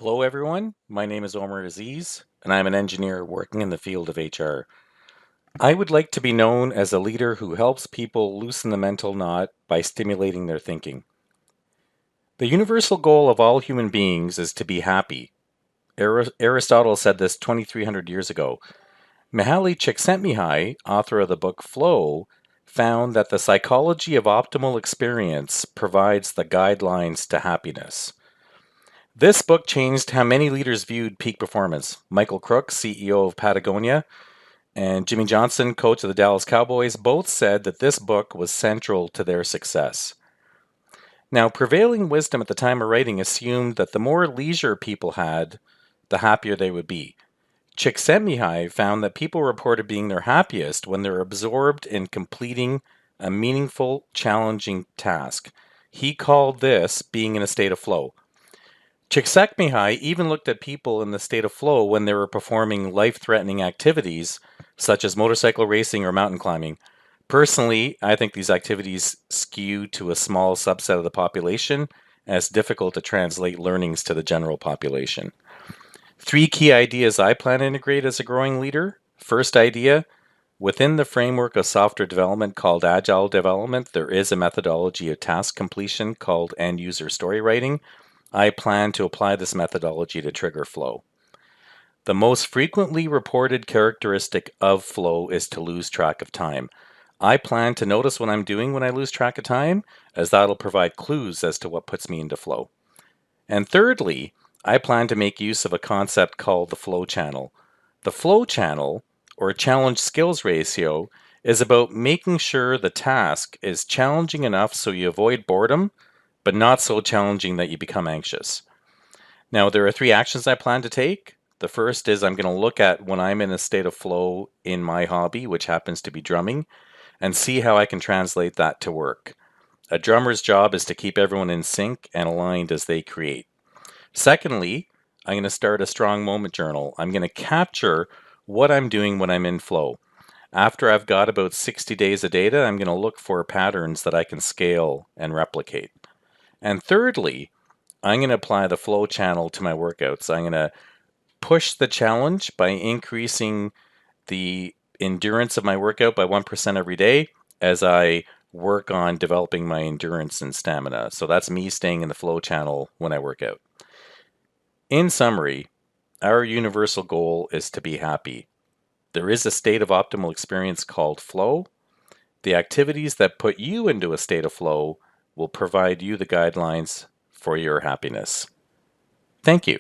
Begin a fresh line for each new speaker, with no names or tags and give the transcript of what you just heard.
Hello, everyone. My name is Omar Aziz, and I'm an engineer working in the field of HR. I would like to be known as a leader who helps people loosen the mental knot by stimulating their thinking. The universal goal of all human beings is to be happy. Aristotle said this 2,300 years ago. Mihaly Csikszenthmihalyi, author of the book Flow, found that the psychology of optimal experience provides the guidelines to happiness. This book changed how many leaders viewed peak performance. Michael Crook, CEO of Patagonia, and Jimmy Johnson, coach of the Dallas Cowboys, both said that this book was central to their success. Now, prevailing wisdom at the time of writing assumed that the more leisure people had, the happier they would be. Csikszentmihalyi found that people reported being their happiest when they're absorbed in completing a meaningful, challenging task. He called this being in a state of flow. Csikszentmihalyi even looked at people in the state of flow when they were performing life-threatening activities such as motorcycle racing or mountain climbing. Personally, I think these activities skew to a small subset of the population, and it's difficult to translate learnings to the general population. 3 key ideas I plan to integrate as a growing leader. First idea, within the framework of software development called Agile development, there is a methodology of task completion called end-user story writing. I plan to apply this methodology to trigger flow. The most frequently reported characteristic of flow is to lose track of time. I plan to notice what I'm doing when I lose track of time, as that'll provide clues as to what puts me into flow. And thirdly, I plan to make use of a concept called the flow channel. The flow channel, or challenge skills ratio, is about making sure the task is challenging enough so you avoid boredom, but not so challenging that you become anxious. Now, there are 3 actions I plan to take. The first is I'm going to look at when I'm in a state of flow in my hobby, which happens to be drumming, and see how I can translate that to work. A drummer's job is to keep everyone in sync and aligned as they create. Secondly, I'm going to start a strong moment journal. I'm going to capture what I'm doing when I'm in flow. After I've got about 60 days of data, I'm going to look for patterns that I can scale and replicate. And thirdly, I'm going to apply the flow channel to my workouts. I'm going to push the challenge by increasing the endurance of my workout by 1% every day as I work on developing my endurance and stamina. So that's me staying in the flow channel when I work out. In summary, our universal goal is to be happy. There is a state of optimal experience called flow. The activities that put you into a state of flow will provide you the guidelines for your happiness. Thank you.